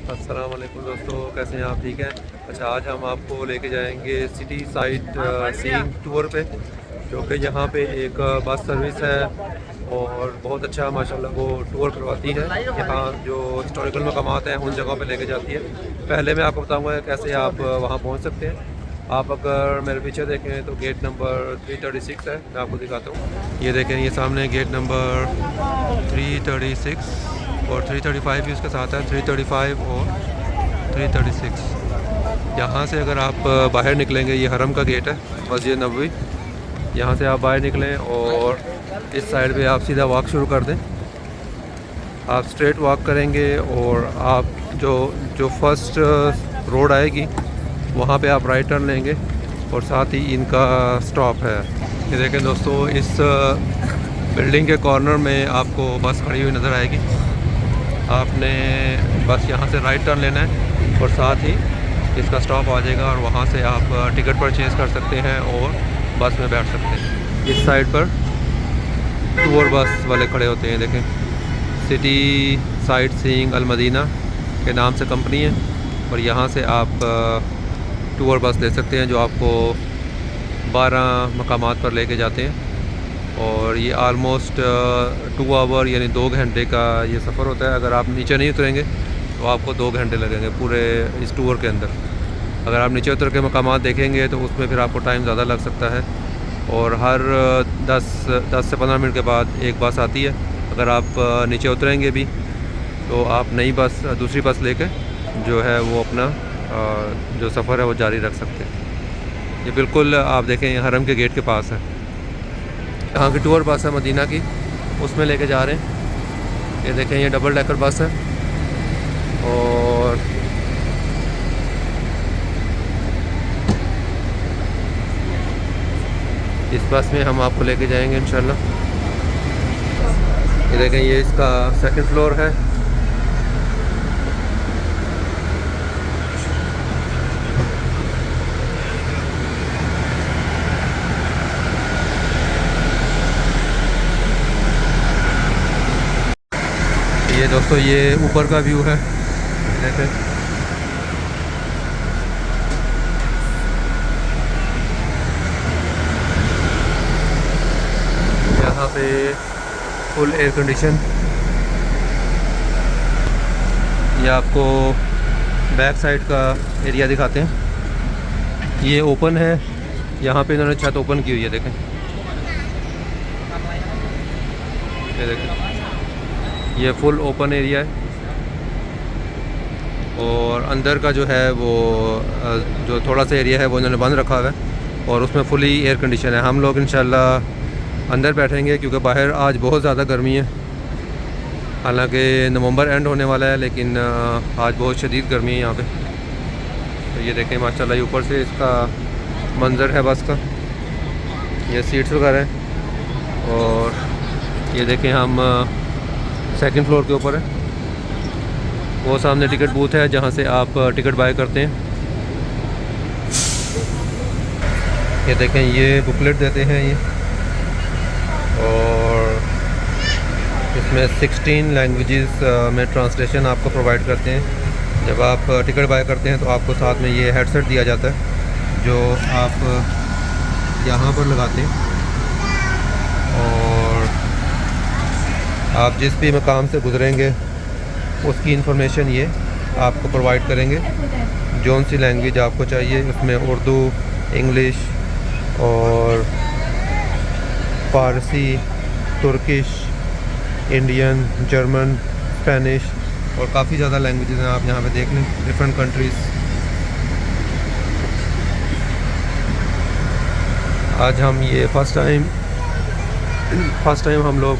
अस्सलाम वालेकुम दोस्तों, कैसे हैं आप? ठीक हैं। अच्छा, आज हम आपको लेके जाएंगे सिटी साइड सीइंग टूर पे, जो कि यहाँ पे एक बस सर्विस है और बहुत अच्छा माशाल्लाह वो टूर करवाती है। यहाँ जो हिस्टोरिकल मकामात हैं उन जगहों पे लेके जाती है। पहले मैं आपको बताऊँगा कैसे आप वहाँ पहुँच सकते हैं। आप अगर मेरे पीछे देखें तो गेट नंबर 336 है, मैं आपको दिखाता हूँ। ये देखें, ये सामने गेट नंबर 336 और 335 भी उसके साथ है, 335 और 336। यहाँ से अगर आप बाहर निकलेंगे, ये हरम का गेट है, मस्जिद नबवी। यहाँ से आप बाहर निकलें और इस साइड पे आप सीधा वॉक शुरू कर दें। आप स्ट्रेट वॉक करेंगे और आप जो जो फर्स्ट रोड आएगी वहाँ पे आप राइट टर्न लेंगे और साथ ही इनका स्टॉप है। ये देखें दोस्तों, इस बिल्डिंग के कॉर्नर में आपको बस खड़ी हुई नज़र आएगी। आपने बस यहाँ से राइट टर्न लेना है और साथ ही इसका स्टॉप आ जाएगा और वहाँ से आप टिकट परचेज़ कर सकते हैं और बस में बैठ सकते हैं। इस साइड पर टूर बस वाले खड़े होते हैं, देखें, सिटी साइट सीइंग अल मदीना के नाम से कंपनी है और यहाँ से आप टूर बस ले सकते हैं जो आपको 12 मकामात पर लेके जाते हैं। और ये आलमोस्ट 2 आवर यानी 2 घंटे का ये सफ़र होता है। अगर आप नीचे नहीं उतरेंगे तो आपको 2 घंटे लगेंगे पूरे इस टूर के अंदर। अगर आप नीचे उतर के मकामात देखेंगे तो उसमें फिर आपको टाइम ज़्यादा लग सकता है। और हर 10 से 15 मिनट के बाद एक बस आती है। अगर आप नीचे उतरेंगे भी तो आप नई बस, दूसरी बस लेके जो है वो अपना जो सफ़र है वो जारी रख सकते हैं। ये बिल्कुल आप देखें हरम के गेट के पास है। यहाँ की टूर बस है मदीना की, उसमें लेके जा रहे हैं। ये देखें, ये डबल डेकर बस है और इस बस में हम आपको लेके जाएंगे इंशाल्लाह। ये देखें, ये इसका सेकंड फ्लोर है। ये दोस्तों, ये ऊपर का व्यू है, देखें। यहाँ पे फुल एयर कंडीशन। ये आपको बैक साइड का एरिया दिखाते हैं। ये ओपन है, यहाँ पे इन्होंने छत ओपन की हुई है, देखें। ये देखें, ये फुल ओपन एरिया है और अंदर का जो है वो जो थोड़ा सा एरिया है वो इन्होंने बंद रखा हुआ है और उसमें फुली एयर कंडीशन है। हम लोग इंशाल्लाह अंदर बैठेंगे क्योंकि बाहर आज बहुत ज़्यादा गर्मी है। हालांकि नवंबर एंड होने वाला है लेकिन आज बहुत शदीद गर्मी है यहाँ पे। तो ये देखें माशाल्लाह, ऊपर से इसका मंज़र है बस का। ये सीट्स वगैरह हैं और ये देखें, हम सेकंड फ्लोर के ऊपर है। वो सामने टिकट बूथ है जहाँ से आप टिकट बाय करते हैं। ये देखें, ये बुकलेट देते हैं ये, और इसमें 16 लैंग्वेजेस में ट्रांसलेशन आपको प्रोवाइड करते हैं। जब आप टिकट बाय करते हैं तो आपको साथ में ये हेडसेट दिया जाता है जो आप यहाँ पर लगाते हैं और आप जिस भी मकाम से गुज़रेंगे उसकी इंफॉर्मेशन ये आपको प्रोवाइड करेंगे। जौन सी लैंग्वेज आपको चाहिए, उसमें उर्दू, इंग्लिश और फ़ारसी, तुर्किश, इंडियन, जर्मन, स्पेनिश और काफ़ी ज़्यादा लैंग्वेजेस हैं। आप यहाँ पे देख लें, डिफरेंट कंट्रीज़। आज हम ये फ़र्स्ट टाइम हम लोग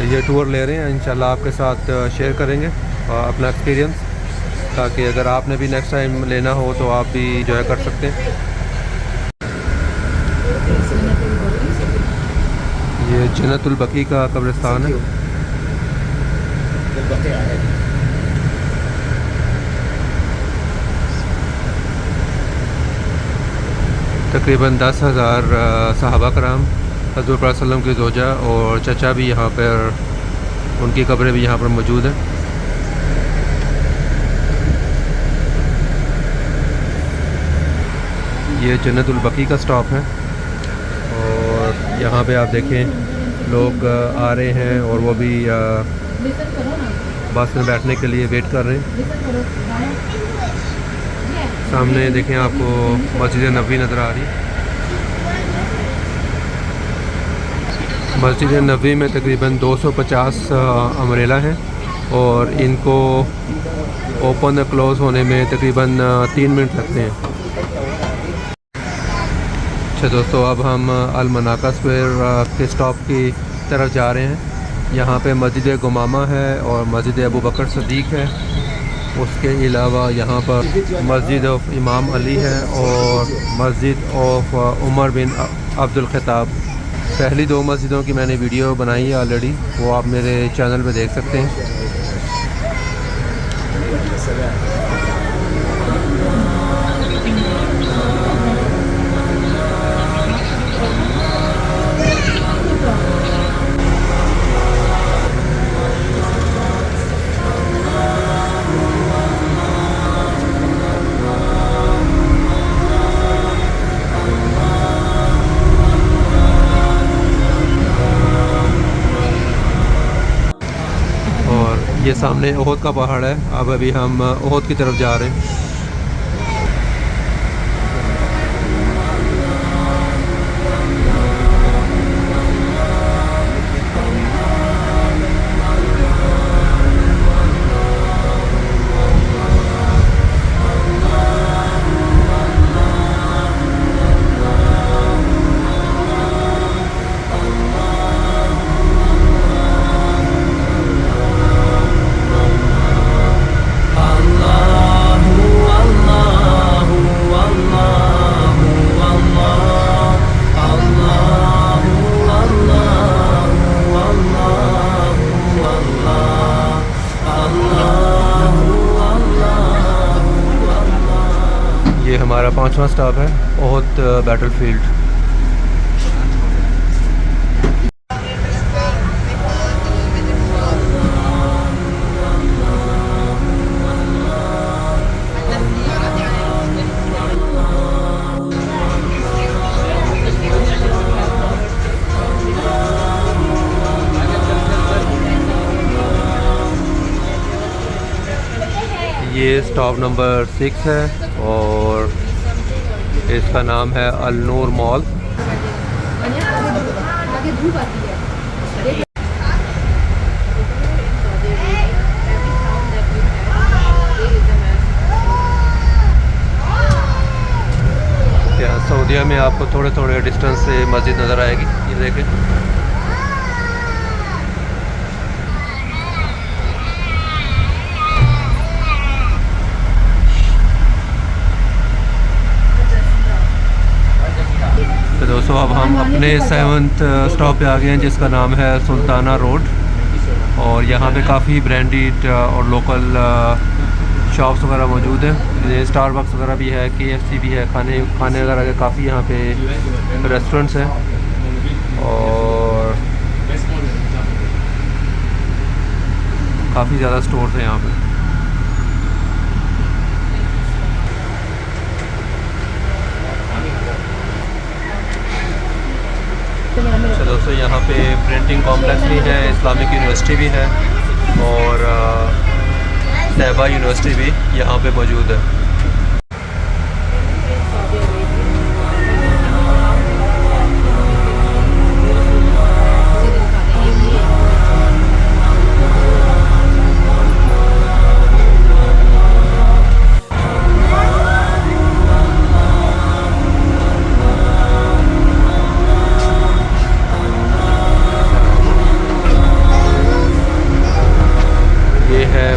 ये टूर ले रहे हैं। इंशाल्लाह आपके साथ शेयर करेंगे अपना एक्सपीरियंस, ताकि अगर आपने भी नेक्स्ट टाइम लेना हो तो आप भी जो है कर सकते हैं। ये जन्नतुल बकी का कब्रिस्तान है। तकरीबन 10,000 सहाबा कराम, हज़रत प्रॉफेट सल्लल्लाहु अलैहि वसल्लम की ज़ौजा और चचा भी यहाँ पर, उनकी कब्रें भी यहाँ पर मौजूद हैं। ये जन्नतुल बकी का स्टॉप है और यहाँ पे आप देखें लोग आ रहे हैं और वो भी बस में बैठने के लिए वेट कर रहे हैं। सामने देखें आपको मस्जिद नबवी नज़र आ रही। मस्जिद नबवी में तकरीबन 250 अम्ब्रेला हैं और इनको ओपन क्लोज़ होने में तकरीबन 3 मिनट लगते हैं। अच्छा दोस्तों, अब हम अल मनाका स्क्वायर के स्टॉप की तरफ जा रहे हैं। यहाँ पे मस्जिद गुमामा है और मस्जिद अबू बकर सदीक है। उसके अलावा यहाँ पर मस्जिद ऑफ इमाम अली है और मस्जिद of Umar bin Abdul Khattab. पहली 2 मस्जिदों की मैंने वीडियो बनाई है ऑलरेडी, वो आप मेरे चैनल पे देख सकते हैं। ये सामने ओहद का पहाड़ है। अब अभी हम ओहद की तरफ जा रहे हैं। ये हमारा 5वां स्टॉप है ओहद बैटलफील्ड। ये स्टॉप नंबर 6 है और इसका नाम है अल नूर मॉल। सऊदीया में आपको थोड़े थोड़े डिस्टेंस से मस्जिद नज़र आएगी, ये देखें। तो दोस्तों अब हम अपने 7th स्टॉप पे आ गए हैं जिसका नाम है सुल्ताना रोड और यहाँ पे काफ़ी ब्रांडेड और लोकल शॉप्स वगैरह मौजूद हैं। स्टारबक्स वगैरह भी है, KFC भी है, खाने वगैरह के काफ़ी यहाँ पे रेस्टोरेंट्स हैं और काफ़ी ज़्यादा स्टोर्स हैं यहाँ पे। अच्छा दोस्तों, यहाँ पे प्रिंटिंग कॉम्प्लेक्स भी है, इस्लामिक यूनिवर्सिटी भी है और तैयबा यूनिवर्सिटी भी यहाँ पे मौजूद है।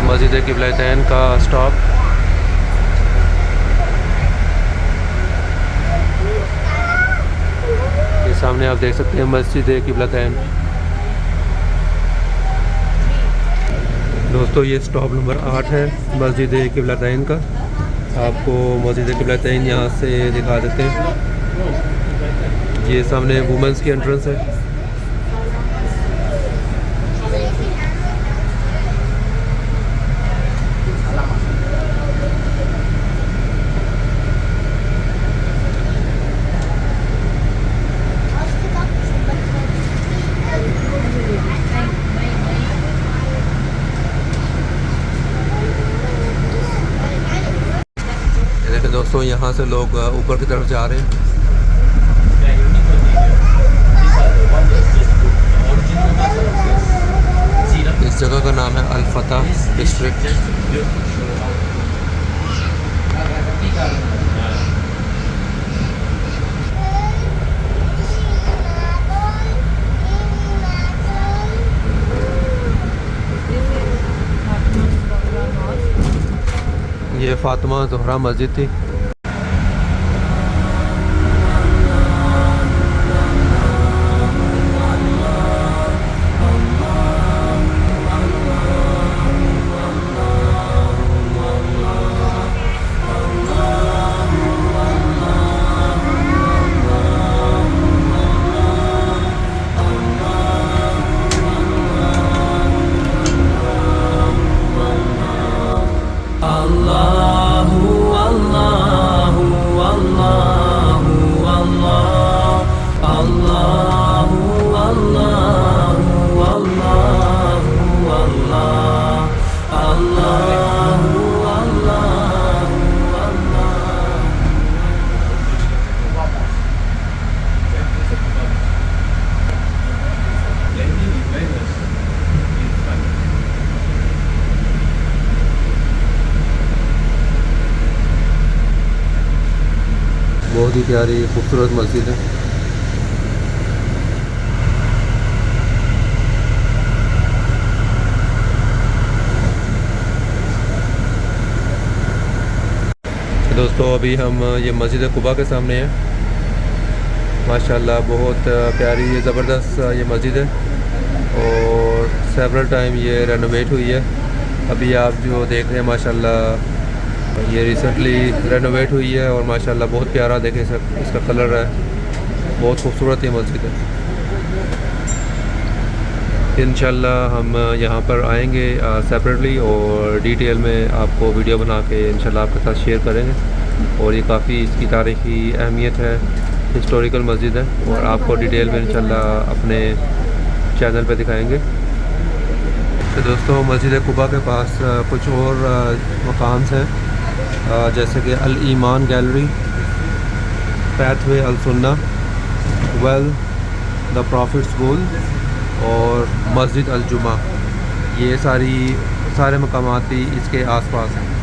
मस्जिद क़िबलतैन का स्टॉप। ये सामने आप देख सकते हैं मस्जिद क़िबलतैन। दोस्तों ये स्टॉप नंबर 8 है मस्जिद क़िबलतैन का। आपको मस्जिद क़िबलतैन यहाँ से दिखा देते हैं। ये सामने वुमेंस की एंट्रेंस है। दोस्तों यहाँ से लोग ऊपर की तरफ जा रहे हैं। इस जगह का नाम है अल-फतह डिस्ट्रिक्ट। ये फातिमा ज़हरा मस्जिद थी। बहुत ही प्यारी खूबसूरत मस्जिद है। दोस्तों अभी हम ये मस्जिद कुबा के सामने हैं। माशाल्लाह बहुत प्यारी ये ज़बरदस्त ये मस्जिद है और सेवरल टाइम ये रेनोवेट हुई है। अभी आप जो देख रहे हैं माशाल्लाह ये रिसेंटली रेनोवेट हुई है और माशाल्लाह बहुत प्यारा देखे इसका कलर है, बहुत खूबसूरत ये मस्जिद है। इंशाल्लाह हम यहाँ पर आएंगे सेपरेटली और डिटेल में आपको वीडियो बना के इंशाल्लाह आपके साथ शेयर करेंगे। और ये काफ़ी इसकी तारीख़ी अहमियत है, हिस्टोरिकल मस्जिद है और आपको डिटेल में इंशाल्लाह अपने चैनल पे दिखाएंगे। तो दोस्तों मस्जिद कुबा के पास कुछ और मकाम्स हैं जैसे कि अल ईमान गैलरी, पैथवे अल सुन्ना, वेल, द प्रॉफिट्स स्कूल और मस्जिद अल जुमा। ये सारे मकामात भी इसके आसपास हैं।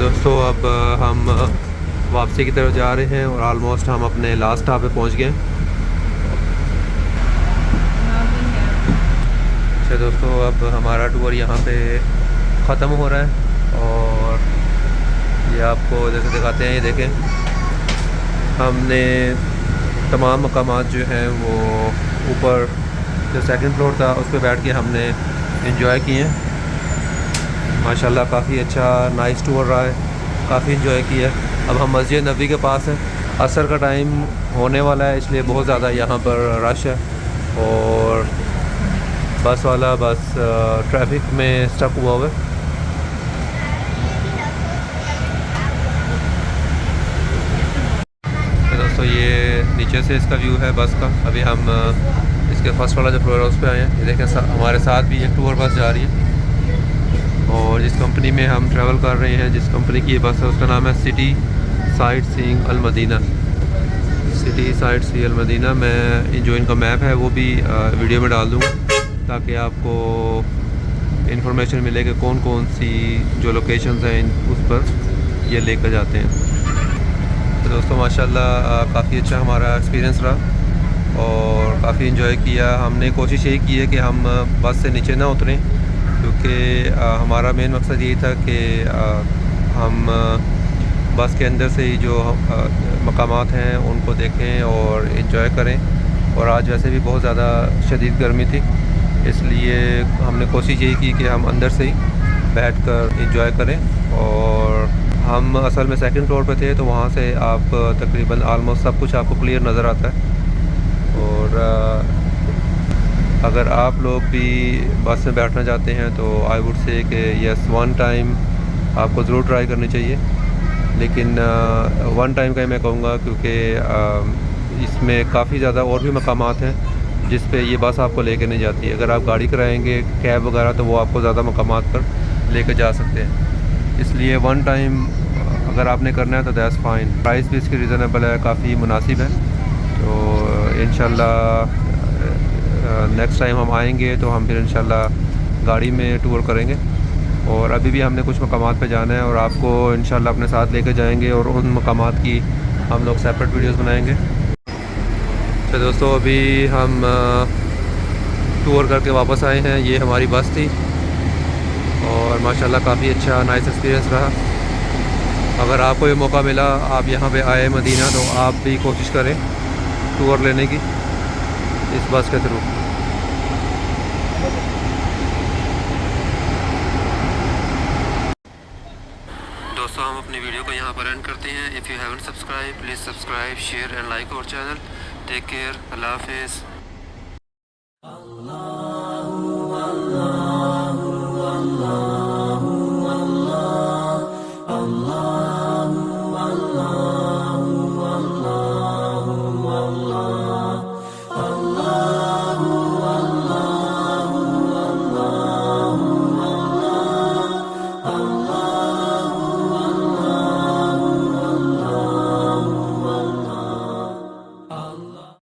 दोस्तों अब हम वापसी की तरफ जा रहे हैं और ऑलमोस्ट हम अपने लास्ट स्टॉप पे पहुंच गए। अच्छा दोस्तों अब हमारा टूर यहाँ पे ख़त्म हो रहा है और ये आपको जैसे दिखाते हैं, ये देखें हमने तमाम मकामात जो हैं वो ऊपर जो सेकंड फ्लोर था उस पर बैठ के हमने एंजॉय किए हैं। माशाल्लाह काफ़ी अच्छा नाइस टूर रहा है, काफ़ी एंजॉय किया है। अब हम मस्जिद नबी के पास हैं, असर का टाइम होने वाला है इसलिए बहुत ज़्यादा यहाँ पर रश है और बस वाला बस ट्रैफिक में स्टक हुआ हुआ है। नीचे से इसका व्यू है बस का। अभी हम इसके फर्स्ट वाला जो फ्लोर है उस पर आए हैं। ये देखें हमारे साथ भी एक टूर बस जा रही है और जिस कंपनी में हम ट्रैवल कर रहे हैं, जिस कंपनी की ये बस है उसका नाम है सिटी साइट सीइंग अल मदीना। सिटी साइट सी अल मदीना। मैं जो इनका मैप है वो भी वीडियो में डाल दूँगा ताकि आपको इन्फॉर्मेशन मिले कि कौन कौन सी जो लोकेशंस हैं उस पर ये लेकर जाते हैं। तो दोस्तों माशाल्लाह काफ़ी अच्छा हमारा एक्सपीरियंस रहा और काफ़ी इन्जॉय किया। हमने कोशिश यही की है कि हम बस से नीचे ना उतरें, क्योंकि हमारा मेन मकसद यही था कि हम बस के अंदर से ही जो मकामात हैं उनको देखें और इन्जॉय करें। और आज वैसे भी बहुत ज़्यादा शदीद गर्मी थी, इसलिए हमने कोशिश यही की कि हम अंदर से ही बैठकर एंजॉय करें। और हम असल में सेकंड फ्लोर पे थे, तो वहाँ से आप तकरीबन आलमोस्ट सब कुछ आपको क्लियर नज़र आता है। और अगर आप लोग भी बस में बैठना चाहते हैं तो आई वुड से कि यस, वन टाइम आपको ज़रूर ट्राई करनी चाहिए। लेकिन वन टाइम का ही मैं कहूँगा, क्योंकि इसमें काफ़ी ज़्यादा और भी मकामात हैं जिस पे ये बस आपको लेके नहीं जाती। अगर आप गाड़ी कराएंगे कैब वगैरह तो वो आपको ज़्यादा मकामात पर लेके जा सकते हैं। इसलिए वन टाइम अगर आपने करना है तो दैट्स फाइन। प्राइस भी इसकी रीज़नेबल है, काफ़ी मुनासिब है। तो इंशाल्लाह नेक्स्ट टाइम हम आएंगे तो हम फिर इंशाल्लाह गाड़ी में टूर करेंगे। और अभी भी हमने कुछ मकामात पे जाना है और आपको इंशाल्लाह अपने साथ लेके जाएंगे और उन मकामात की हम लोग सेपरेट वीडियोस बनाएंगे। तो दोस्तों अभी हम टूर करके वापस आए हैं। ये हमारी बस थी और माशाल्लाह काफ़ी अच्छा नाइस एक्सपीरियंस रहा। अगर आपको ये मौका मिला, आप यहाँ पे आए मदीना, तो आप भी कोशिश करें टूर लेने की इस बस के थ्रू। दोस्तों हम अपनी वीडियो को यहाँ पर एंड करते हैं। If you haven't subscribe please subscribe, share and like our channel. Take care, अल्लाह हाफिज़।